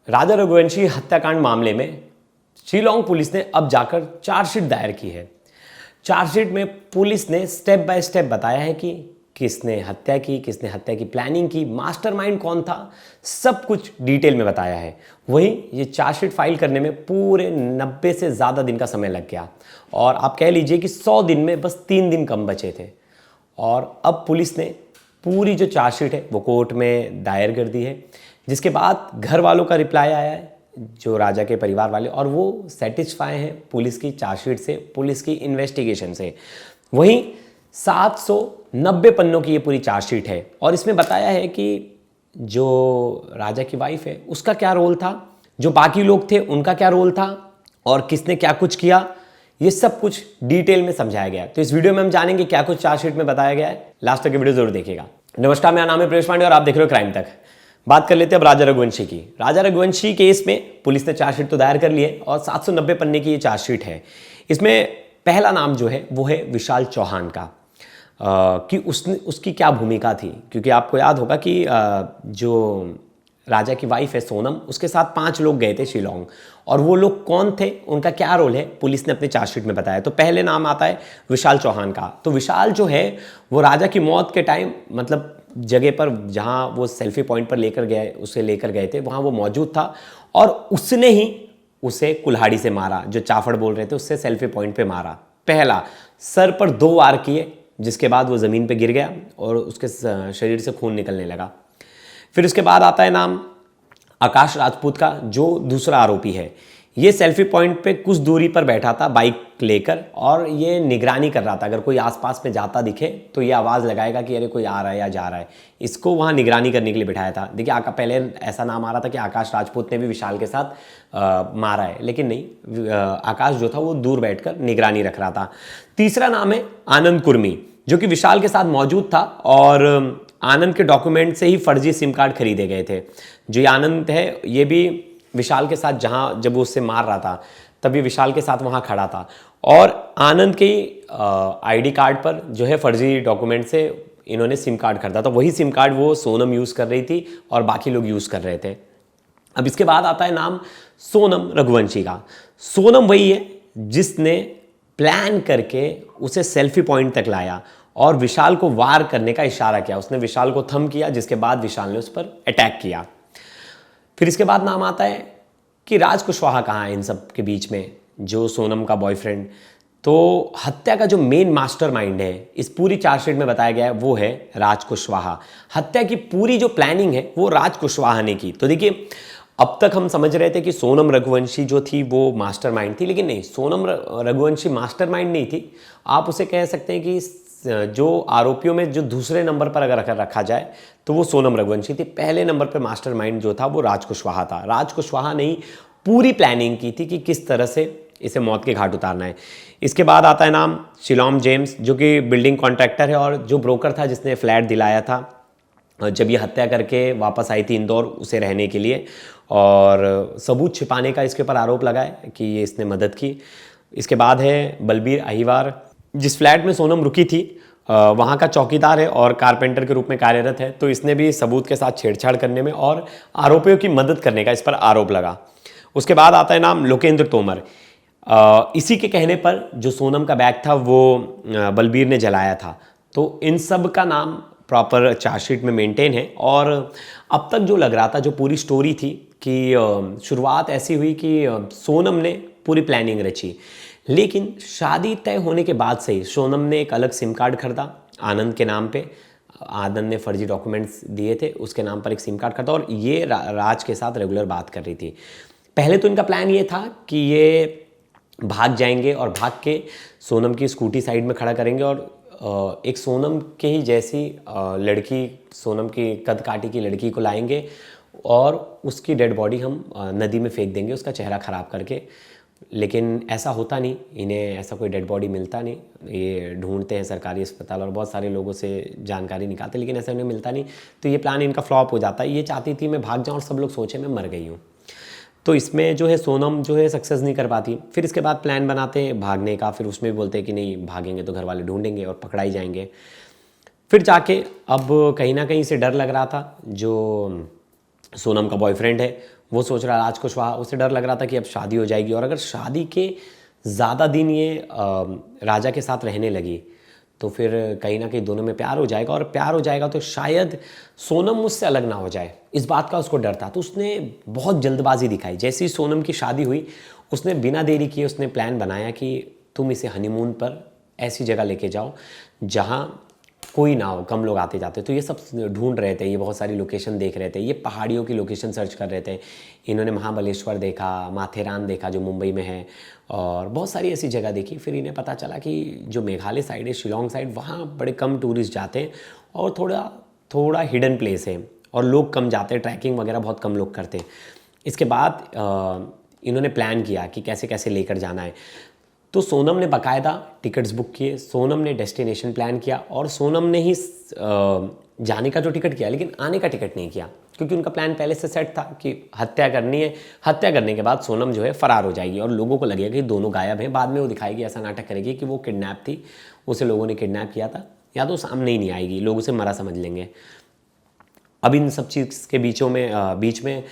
राजा रघुवंशी हत्याकांड मामले में शिलांग पुलिस ने अब जाकर चार्जशीट दायर की है। चार्जशीट में पुलिस ने स्टेप बाय स्टेप बताया है कि किसने हत्या की, किसने हत्या की प्लानिंग की, मास्टरमाइंड कौन था, सब कुछ डिटेल में बताया है। वहीं ये चार्जशीट फाइल करने में पूरे 90 से ज़्यादा दिन का समय लग गया और आप कह लीजिए कि 100 दिन में बस 3 दिन कम बचे थे। और अब पुलिस ने पूरी जो चार्जशीट है वो कोर्ट में दायर कर दी है, जिसके बाद घर वालों का रिप्लाई आया है, जो राजा के परिवार वाले, और वो सेटिस्फाई हैं पुलिस की चार्जशीट से, पुलिस की इन्वेस्टिगेशन से। वहीं 790 पन्नों की ये पूरी चार्जशीट है और इसमें बताया है कि जो राजा की वाइफ है उसका क्या रोल था, जो बाकी लोग थे उनका क्या रोल था और किसने क्या कुछ किया, ये सब कुछ डिटेल में समझाया गया है। तो इस वीडियो में हम जानेंगे क्या कुछ चार्जशीट में बताया गया है। लास्ट तक की वीडियो जरूर देखिएगा। नमस्कार, मेरा नाम है प्रवेश पांडे और आप देख रहे हो क्राइम तक। बात कर लेते हैं अब राजा रघुवंशी की। राजा रघुवंशी केस में पुलिस ने चार्जशीट तो दायर कर ली है और 790 पन्ने की ये चार्जशीट है। इसमें पहला नाम जो है वो है विशाल चौहान का। कि उसकी क्या भूमिका थी, क्योंकि आपको याद होगा कि जो राजा की वाइफ है सोनम, उसके साथ 5 लोग गए थे शिलांग, और वो लोग कौन थे, उनका क्या रोल है, पुलिस ने अपनी चार्जशीट में बताया। तो पहले नाम आता है विशाल चौहान का। तो विशाल जो है वो राजा की मौत के टाइम, मतलब जगह पर जहाँ वो सेल्फी पॉइंट पर लेकर गए थे, वहाँ वो मौजूद था और उसने ही उसे कुल्हाड़ी से मारा। जो चाफड़ बोल रहे थे उससे सेल्फी पॉइंट पे मारा। पहला सर पर 2 वार किए, जिसके बाद वो ज़मीन पे गिर गया और उसके शरीर से खून निकलने लगा। फिर उसके बाद आता है नाम आकाश राजपूत का, जो दूसरा आरोपी है। ये सेल्फी पॉइंट पे कुछ दूरी पर बैठा था बाइक लेकर और ये निगरानी कर रहा था। अगर कोई आसपास में जाता दिखे तो ये आवाज़ लगाएगा कि अरे कोई आ रहा है या जा रहा है। इसको वहाँ निगरानी करने के लिए बिठाया था। देखिए, पहले ऐसा नाम आ रहा था कि आकाश राजपूत ने भी विशाल के साथ मारा है, लेकिन नहीं, आकाश जो था वो दूर बैठकर निगरानी रख रहा था। तीसरा नाम है आनंद कुर्मी, जो कि विशाल के साथ मौजूद था और आनंद के डॉक्यूमेंट से ही फर्जी सिम कार्ड खरीदे गए थे। जो ये आनंद है ये भी विशाल के साथ, जब वो उससे मार रहा था तभी विशाल के साथ वहाँ खड़ा था और आनंद के आईडी कार्ड पर जो है फर्जी डॉक्यूमेंट से इन्होंने सिम कार्ड खरीदा था। वही सिम कार्ड वो सोनम यूज़ कर रही थी और बाकी लोग यूज़ कर रहे थे। अब इसके बाद आता है नाम सोनम रघुवंशी का। सोनम वही है जिसने प्लान करके उसे सेल्फी पॉइंट तक लाया और विशाल को वार करने का इशारा किया। उसने विशाल को थम किया, जिसके बाद विशाल ने उस पर अटैक किया। फिर इसके बाद नाम आता है कि राज कुशवाहा कहाँ है इन सब के बीच में, जो सोनम का बॉयफ्रेंड। तो हत्या का जो मेन मास्टरमाइंड है इस पूरी चार्जशीट में बताया गया है वो है राज कुशवाहा। हत्या की पूरी जो प्लानिंग है वो राज कुशवाहा ने की। तो देखिए, अब तक हम समझ रहे थे कि सोनम रघुवंशी जो थी वो मास्टरमाइंड थी, लेकिन नहीं, सोनम रघुवंशी मास्टरमाइंड नहीं थी। आप उसे कह सकते हैं कि जो आरोपियों में जो दूसरे नंबर पर अगर रखा जाए तो वो सोनम रघुवंशी थी। पहले नंबर पर मास्टरमाइंड जो था वो राज कुशवाहा था। राज कुशवाहा ने ही पूरी प्लानिंग की थी कि किस तरह से इसे मौत के घाट उतारना है। इसके बाद आता है नाम शिलोम जेम्स, जो कि बिल्डिंग कॉन्ट्रैक्टर है और जो ब्रोकर था जिसने फ्लैट दिलाया था जब ये हत्या करके वापस आई थी इंदौर उसे रहने के लिए, और सबूत छिपाने का इसके ऊपर आरोप लगा है कि ये इसने मदद की। इसके बाद है बलबीर अहिवार, जिस फ्लैट में सोनम रुकी थी वहाँ का चौकीदार है और कारपेंटर के रूप में कार्यरत है। तो इसने भी सबूत के साथ छेड़छाड़ करने में और आरोपियों की मदद करने का इस पर आरोप लगा। उसके बाद आता है नाम लोकेंद्र तोमर। इसी के कहने पर जो सोनम का बैग था वो बलबीर ने जलाया था। तो इन सब का नाम प्रॉपर चार्जशीट में मेंटेन है। और अब तक जो लग रहा था, जो पूरी स्टोरी थी कि शुरुआत ऐसी हुई कि सोनम ने पूरी प्लानिंग रची, लेकिन शादी तय होने के बाद से ही सोनम ने एक अलग सिम कार्ड खरीदा आनंद के नाम पे। आनंद ने फर्जी डॉक्यूमेंट्स दिए थे, उसके नाम पर एक सिम कार्ड खरीदा और ये राज के साथ रेगुलर बात कर रही थी। पहले तो इनका प्लान ये था कि ये भाग जाएंगे और भाग के सोनम की स्कूटी साइड में खड़ा करेंगे और एक सोनम के ही जैसी लड़की, सोनम की कद काठी की लड़की को लाएंगे और उसकी डेड बॉडी हम नदी में फेंक देंगे, उसका चेहरा ख़राब करके। लेकिन ऐसा होता नहीं, इन्हें ऐसा कोई डेड बॉडी मिलता नहीं। ये ढूंढते हैं सरकारी अस्पताल और बहुत सारे लोगों से जानकारी निकालते, लेकिन ऐसा उन्हें मिलता नहीं। तो ये प्लान इनका फ्लॉप हो जाता है। ये चाहती थी मैं भाग जाऊँ और सब लोग सोचे मैं मर गई हूँ। तो इसमें जो है सोनम जो है सक्सेस नहीं कर पाती। फिर इसके बाद प्लान बनाते हैं भागने का, फिर उसमें भी बोलते हैं कि नहीं भागेंगे तो घर वाले ढूंढेंगे और पकड़ाई जाएंगे। फिर जाके अब कहीं ना कहीं से डर लग रहा था, जो सोनम का बॉयफ्रेंड है वो सोच रहा राज कुशवाहा, उसे डर लग रहा था कि अब शादी हो जाएगी, और अगर शादी के ज़्यादा दिन ये राजा के साथ रहने लगी तो फिर कहीं ना कहीं दोनों में प्यार हो जाएगा, और प्यार हो जाएगा तो शायद सोनम मुझसे अलग ना हो जाए, इस बात का उसको डर था। तो उसने बहुत जल्दबाजी दिखाई। जैसे ही सोनम की शादी हुई, उसने बिना देरी किए उसने प्लान बनाया कि तुम इसे हनीमून पर ऐसी जगह लेके जाओ जहाँ कोई ना हो, कम लोग आते जाते। तो ये सब ढूंढ रहे थे, ये बहुत सारी लोकेशन देख रहे थे, ये पहाड़ियों की लोकेशन सर्च कर रहे थे। इन्होंने महाबलेश्वर देखा, माथेरान देखा जो मुंबई में है, और बहुत सारी ऐसी जगह देखी। फिर इन्हें पता चला कि जो मेघालय साइड है, शिलोंग साइड, वहाँ बड़े कम टूरिस्ट जाते हैं और थोड़ा थोड़ा हिडन प्लेस है और लोग कम जाते हैं, ट्रैकिंग वगैरह बहुत कम लोग करते हैं। इसके बाद इन्होंने प्लान किया कि कैसे कैसे लेकर जाना है। तो सोनम ने बाकायदा टिकट्स बुक किए, सोनम ने डेस्टिनेशन प्लान किया, और सोनम ने ही जाने का जो टिकट किया, लेकिन आने का टिकट नहीं किया, क्योंकि उनका प्लान पहले से सेट था कि हत्या करनी है। हत्या करने के बाद सोनम जो है फरार हो जाएगी और लोगों को लगेगा कि दोनों गायब हैं। बाद में वो दिखाएगी, ऐसा नाटक करेगी कि वो किडनैप थी, उसे लोगों ने किडनैप किया था, या तो सामने ही नहीं आएगी, लोग उसे मरा समझ लेंगे। अब इन सब चीज़ के बीच में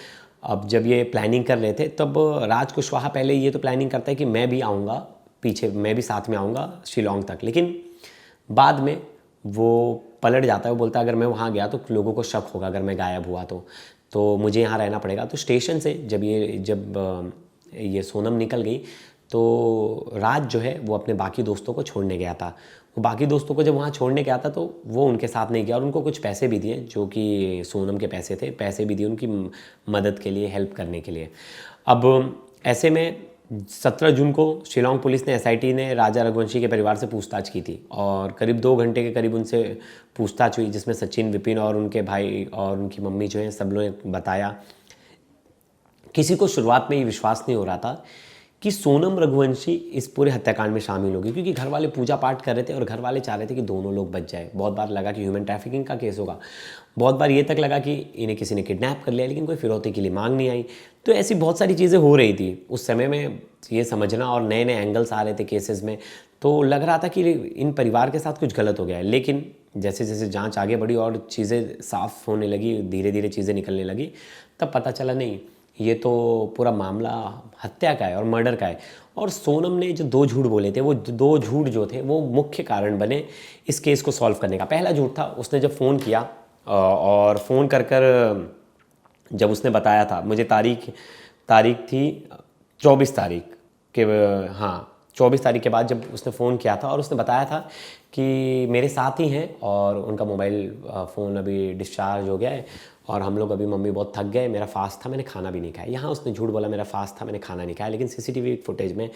अब जब ये प्लानिंग कर रहे थे, तब राज कुशवाहा पहले ये तो प्लानिंग करता है कि मैं भी आऊँगा पीछे, मैं भी साथ में आऊँगा शिलोंग तक। लेकिन बाद में वो पलट जाता है, वो बोलता है अगर मैं वहाँ गया तो लोगों को शक होगा, अगर मैं गायब हुआ तो मुझे यहाँ रहना पड़ेगा। तो स्टेशन से जब ये सोनम निकल गई, तो राज जो है वो अपने बाकी दोस्तों को छोड़ने गया था। वो बाकी दोस्तों को जब वहाँ छोड़ने गया था तो वो उनके साथ नहीं गया, और उनको कुछ पैसे भी दिए जो कि सोनम के पैसे थे, पैसे भी दिए उनकी मदद के लिए, हेल्प करने के लिए। अब ऐसे में 17 जून को शिलोंग पुलिस ने, एसआईटी ने राजा रघुवंशी के परिवार से पूछताछ की थी, और करीब 2 घंटे के करीब उनसे पूछताछ हुई, जिसमें सचिन, विपिन और उनके भाई और उनकी मम्मी जो है सब लोगों ने बताया। किसी को शुरुआत में ये विश्वास नहीं हो रहा था कि सोनम रघुवंशी इस पूरे हत्याकांड में शामिल होगी, क्योंकि घर वाले पूजा पाठ कर रहे थे और घर वाले चाह रहे थे कि दोनों लोग बच जाए। बहुत बार लगा कि ह्यूमन ट्रैफिकिंग का केस होगा, बहुत बार ये तक लगा कि इन्हें किसी ने किडनैप कर लिया, लेकिन कोई फिरौती के लिए मांग नहीं आई। तो ऐसी बहुत सारी चीज़ें हो रही थी उस समय में, ये समझना, और नए नए एंगल्स आ रहे थे केसेस में। तो लग रहा था कि इन परिवार के साथ कुछ गलत हो गया है। लेकिन जैसे जैसे जांच आगे बढ़ी और चीज़ें साफ होने लगी, धीरे धीरे चीज़ें निकलने लगी, तब पता चला नहीं, ये तो पूरा मामला हत्या का है और मर्डर का है। और सोनम ने जो 2 झूठ बोले थे, वो 2 झूठ जो थे वो मुख्य कारण बने इस केस को सॉल्व करने का। पहला झूठ था, उसने जब फ़ोन किया और फ़ोन कर जब उसने बताया था, मुझे तारीख थी 24 तारीख के, हाँ 24 तारीख के बाद जब उसने फ़ोन किया था और उसने बताया था कि मेरे साथ ही हैं और उनका मोबाइल फ़ोन अभी डिस्चार्ज हो गया है और हम लोग अभी, मम्मी बहुत थक गए, मेरा फास्ट था, मैंने खाना भी नहीं खाया। यहाँ उसने झूठ बोला, मेरा फास्ट था, मैंने खाना नहीं खाया। लेकिन सीसीटीवी फुटेज में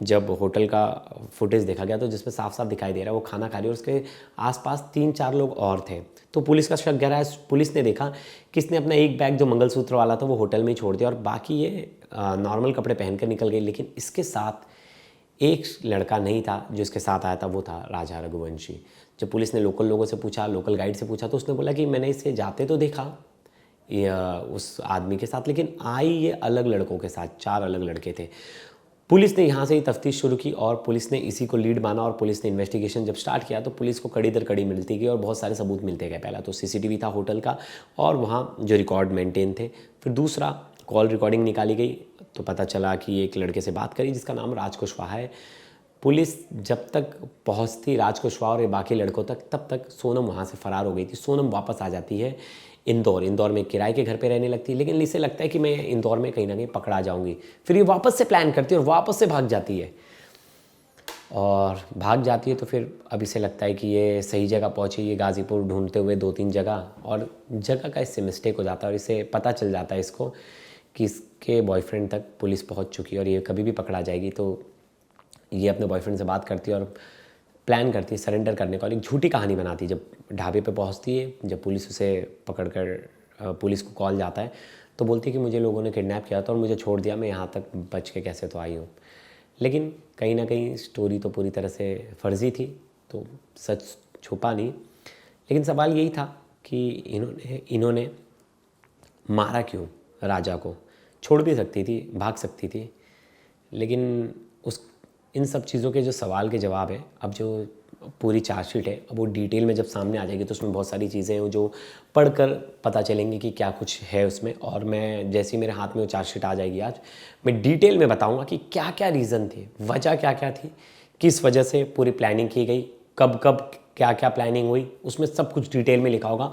जब होटल का फुटेज देखा गया तो जिसमें साफ साफ दिखाई दे रहा है वो खाना खा रही है, और उसके आसपास 3-4 लोग और थे। तो पुलिस का शक गहरा है। पुलिस ने देखा किसने अपना एक बैग जो मंगलसूत्र वाला था वो होटल में ही छोड़ दिया, और बाकी ये नॉर्मल कपड़े पहनकर निकल गई। लेकिन इसके साथ एक लड़का नहीं था जो इसके साथ आया था, वो था राजा रघुवंशी। जब पुलिस ने लोकल लोगों से पूछा, लोकल गाइड से पूछा, तो उसने बोला कि मैंने इसे जाते तो देखा उस आदमी के साथ, लेकिन आई ये अलग लड़कों के साथ, 4 अलग लड़के थे। पुलिस ने यहाँ से ही तफ्तीश शुरू की और पुलिस ने इसी को लीड माना, और पुलिस ने इन्वेस्टिगेशन जब स्टार्ट किया तो पुलिस को कड़ी दर कड़ी मिलती गई और बहुत सारे सबूत मिलते गए। पहला तो सीसीटीवी था होटल का और वहाँ जो रिकॉर्ड मेंटेन थे। फिर दूसरा, कॉल रिकॉर्डिंग निकाली गई तो पता चला कि एक लड़के से बात करी जिसका नाम राज कुशवाहा है। पुलिस जब तक पहुंचती राज कुशवाहा और बाकी लड़कों तक, तब तक सोनम वहाँ से फरार हो गई थी। सोनम वापस आ जाती है इंदौर में किराए के घर पे रहने लगती है, लेकिन इसे लगता है कि मैं इंदौर में कहीं ना कहीं पकड़ा जाऊंगी। फिर ये वापस से प्लान करती है और वापस से भाग जाती है, और भाग जाती है तो फिर अब इसे लगता है कि ये सही जगह पहुंची। ये गाज़ीपुर ढूंढते हुए 2-3 जगह, और जगह का इससे मिस्टेक हो जाता है और इसे पता चल जाता है इसको कि इसके बॉयफ्रेंड तक पुलिस पहुंच चुकी है और ये कभी भी पकड़ा जाएगी। तो ये अपने बॉयफ्रेंड से बात करती है और प्लान करती है सरेंडर करने का, और एक झूठी कहानी बनाती है। जब ढाबे पे पहुंचती है, जब पुलिस उसे पकड़कर, पुलिस को कॉल जाता है तो बोलती है कि मुझे लोगों ने किडनैप किया था और मुझे छोड़ दिया, मैं यहाँ तक बच के कैसे तो आई हूँ। लेकिन कहीं ना कहीं स्टोरी तो पूरी तरह से फर्जी थी, तो सच छुपा नहीं। लेकिन सवाल यही था कि इन्होंने मारा क्यों राजा को? छोड़ भी सकती थी, भाग सकती थी, लेकिन इन सब चीज़ों के जो सवाल के जवाब है, अब जो पूरी चार्जशीट है, अब वो डिटेल में जब सामने आ जाएगी तो उसमें बहुत सारी चीज़ें हैं जो पढ़कर पता चलेंगी कि क्या कुछ है उसमें। और मैं जैसे ही मेरे हाथ में वो चार्जशीट आ जाएगी आज, मैं डिटेल में बताऊंगा कि क्या क्या रीज़न थे, वजह क्या क्या थी, किस वजह से पूरी प्लानिंग की गई, कब कब क्या क्या प्लानिंग हुई, उसमें सब कुछ डिटेल में लिखा होगा।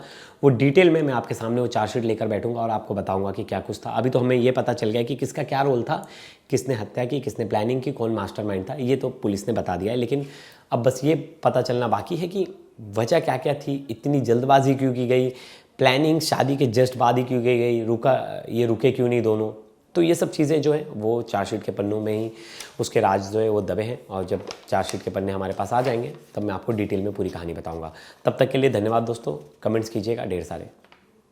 वो डिटेल में मैं आपके सामने वो चार्जशीट लेकर बैठूंगा और आपको बताऊंगा कि क्या कुछ था। अभी तो हमें ये पता चल गया कि किसका क्या रोल था, किसने हत्या की, किसने प्लानिंग की, कौन मास्टरमाइंड था, ये तो पुलिस ने बता दिया है। लेकिन अब बस ये पता चलना बाकी है कि वजह क्या क्या थी, इतनी जल्दबाजी क्यों की गई, प्लानिंग शादी के जस्ट बाद ही क्यों की गई, रुके क्यों नहीं दोनों। तो ये सब चीज़ें जो है वो चार्जशीट के पन्नों में ही उसके राज जो है वो दबे हैं। और जब चार्जशीट के पन्ने हमारे पास आ जाएंगे तब मैं आपको डिटेल में पूरी कहानी बताऊंगा। तब तक के लिए धन्यवाद दोस्तों, कमेंट्स कीजिएगा ढेर सारे।